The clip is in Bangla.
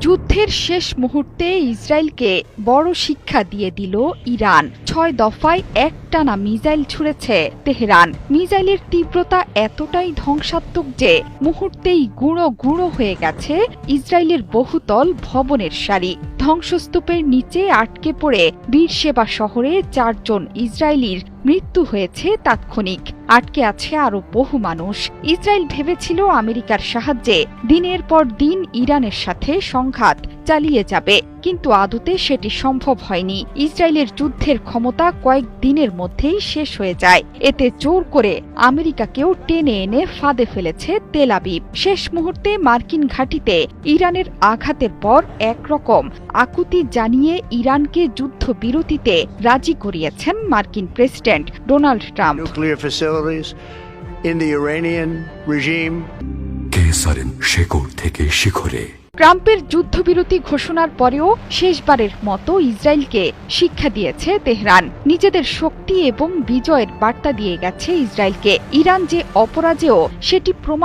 যুদ্ধের শেষ মুহূর্তে ইসরায়েলকে বড় শিক্ষা দিয়ে দিল ইরান। ৬ দফায় একটানা মিসাইল ছুড়েছে তেহরান। মিসাইলের তীব্রতা এতটাই ধ্বংসাত্মক যে মুহূর্তেই গুঁড়ো গুঁড়ো হয়ে গেছে ইসরায়েলের বহুতল ভবনের সারি। ধ্বংসস্তূপের নিচে আটকে পড়ে বীরশেবা শহরে ৪ জন ইসরায়েলির মৃত্যু হয়েছে তাৎক্ষণিক। আটকে আছে আরো বহু মানুষ। ইসরায়েল ভেবেছিল আমেরিকার সাহায্যে দিনের পর দিন ইরানের সাথে সংঘাত চালিয়ে যাবে, কিন্তু আদতে সেটি সম্ভব হয়নি। ইসরায়েলের যুদ্ধের ক্ষমতা কয়েক দিনের মধ্যেই শেষ হয়ে যায়। এতে জোর করে আমেরিকাকেও টেনে এনে ফাঁদে ফেলেছে তেল আবিব। শেষ মুহূর্তে মার্কিন ঘাঁটিতে ইরানের আঘাতের পর একরকম আকুতি জানিয়ে ইরানকে যুদ্ধবিরতিতে রাজি করিয়েছেন মার্কিন প্রেসিডেন্ট ডোনাল্ড ট্রাম্প। ট্রাম্পের যুদ্ধবিরতি ঘোষণার পরেও শেষবারের মতো ইসরায়েলকে শিক্ষা দিয়েছে তেহরান। নিজেদের শক্তি এবং বিজয়ের বার্তা দিয়ে গেছে ইসরায়েলকে। ইরান যে অপরাজেয় সেটি প্রমাণ